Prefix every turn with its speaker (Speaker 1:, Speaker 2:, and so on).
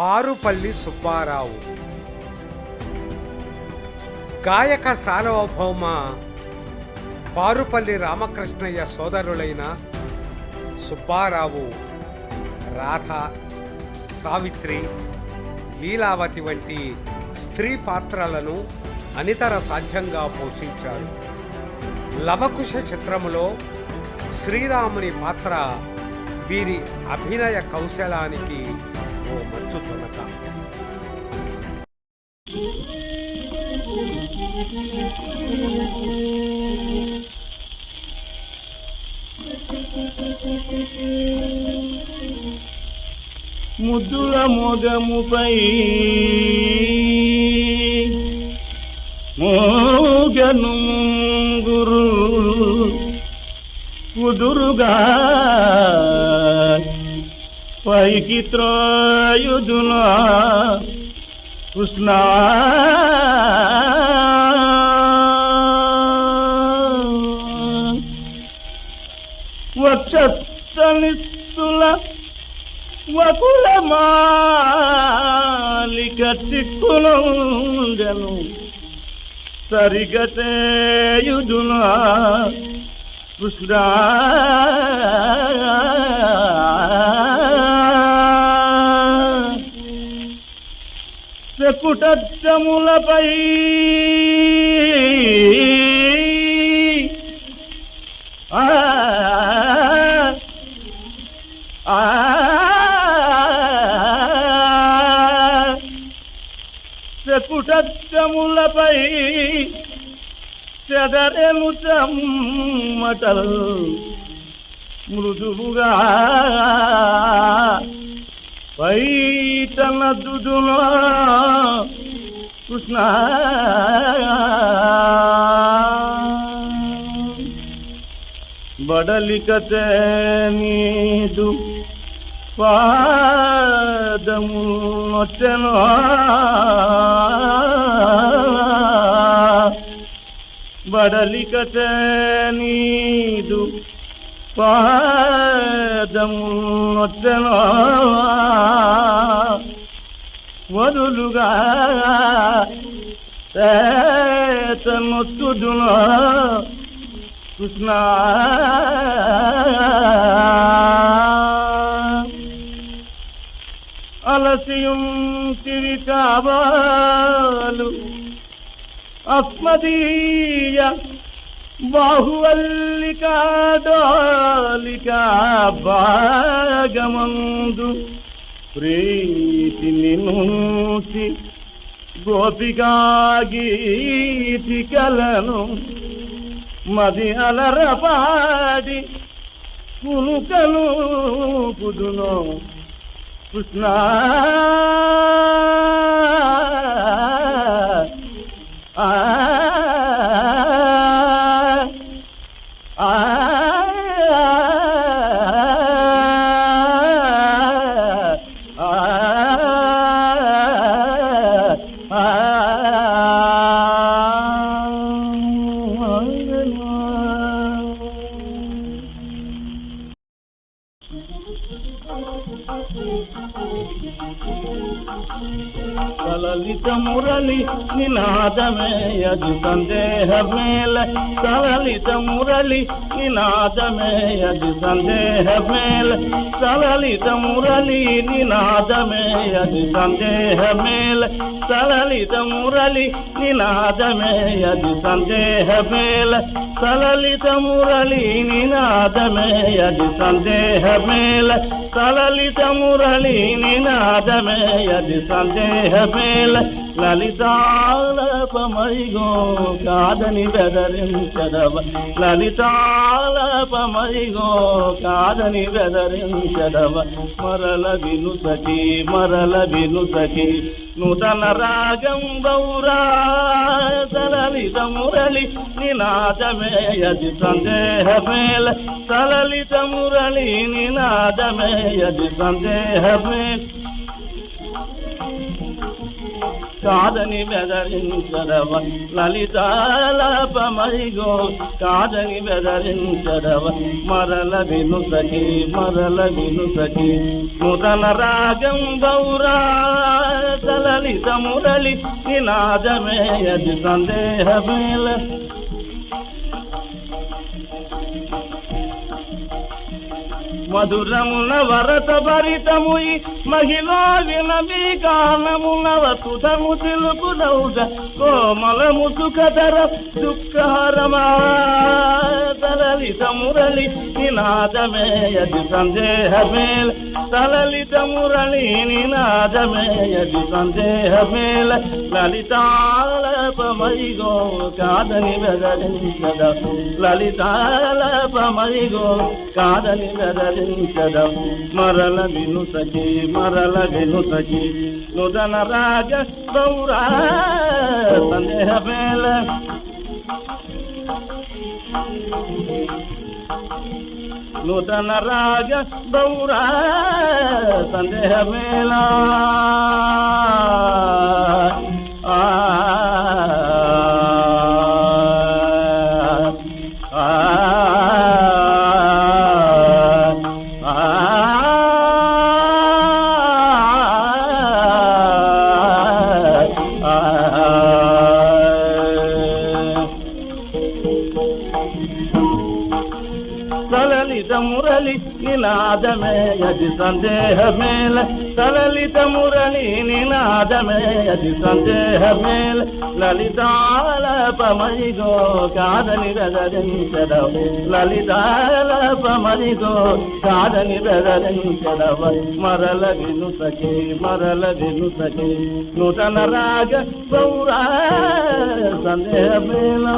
Speaker 1: పారుపల్లి సుబ్బారావు. గాయక సార్వభౌమ పారుపల్లి రామకృష్ణయ్య సోదరులైన సుబ్బారావు రాధ, సావిత్రి, లీలావతి వంటి స్త్రీ పాత్రలను అనితర సాధ్యంగా పోషించారు. లవకుశ చిత్రములో శ్రీరాముని పాత్ర వీరి అభినయ కౌశలానికి ఓ మంచు తొనక.
Speaker 2: ముద్దుల మోగముపై మోగను గురు కుదురుగా పైకి త్రోయుదున కృష్ణ వక్షస్థనిస్తుల వకుల మాలిక చిక్కులందెను సరిగతేయుదున కృష్ణ శకుటములపై శకుటములపై చెదరెను చెమ్మటల్ మృదువుగా పైటన దుదున కృష్ణ బడలికతే నీదు పాదము నొచ్చెను బడలికతే నీదు పాదము నొచ్చెను వదులుగా నొచ్చుదున కృష్ణ అలసియం తిరి కావాలు అస్మదీయ బాహువల్లికా డోలికా భాగమందు ప్రీతిని నుంచి గోపికా గీతికలను మది అలరపాడి కునుకను కుదును కృష్ణ లలిత మురళి నినాదమే అది సందేహ మేల సలలిత మురళి నినాదమే అది సందేహ మేల సలలిత మురళి నినాదమే అది సందేహ మేల సలలిత మురళి నినాదమే అది సందేహ మేల సలలిత మురళి నినాదమే అది సందేహ మేల సలలిత మురళి నినాదమే అది సందేహ మేల లలితాలపమరిగో కాదని బెదరించదవ లలితాలపమరిగో కాదని బెదరించదవ మరల విను సఖి నూతన రాగం బౌరా సలలిత మురళి నినాదమే అది సందేహ మేల సలలిత మురళి నినాదమే అది సందేహ మేల కాదని బెదరించదవ లలితాలపమరిగో కాదని బెదరించదవ మరల విను సఖి నూతన రాగం బౌరా లలిత మురళి నినాదమేయది సందేహమేల మధురమున వరత భరితము మహిళా వినవి గానమునవ సుధము తెలుపు నౌజ కోమలము సుఖధర దుఃఖహరమా తలలిత మురళి నినాదమేయది సందేహమేల తలలిత మురళి నినాదమేయది సందేహమేల లలితాలపమరిగో కాదని బెదరించద లలితాలపమరిగో కాదని బెదరించద మరల వినుసకి నుదన రాజ గౌరా సందేహమేల నూతన రాగ గౌరా సందేహమేళ సలలిత మురళి నినాదమేయది సందేహమేల సలలిత మురళి నినాదమేయది సందేహమేల లలితాలపమరిగో కాదని బెదరించదవ లలితాలపమరిగో కాదని బెదరించదవ మరల వినుసకి నూతన రాగ గౌరా సందేహమేలా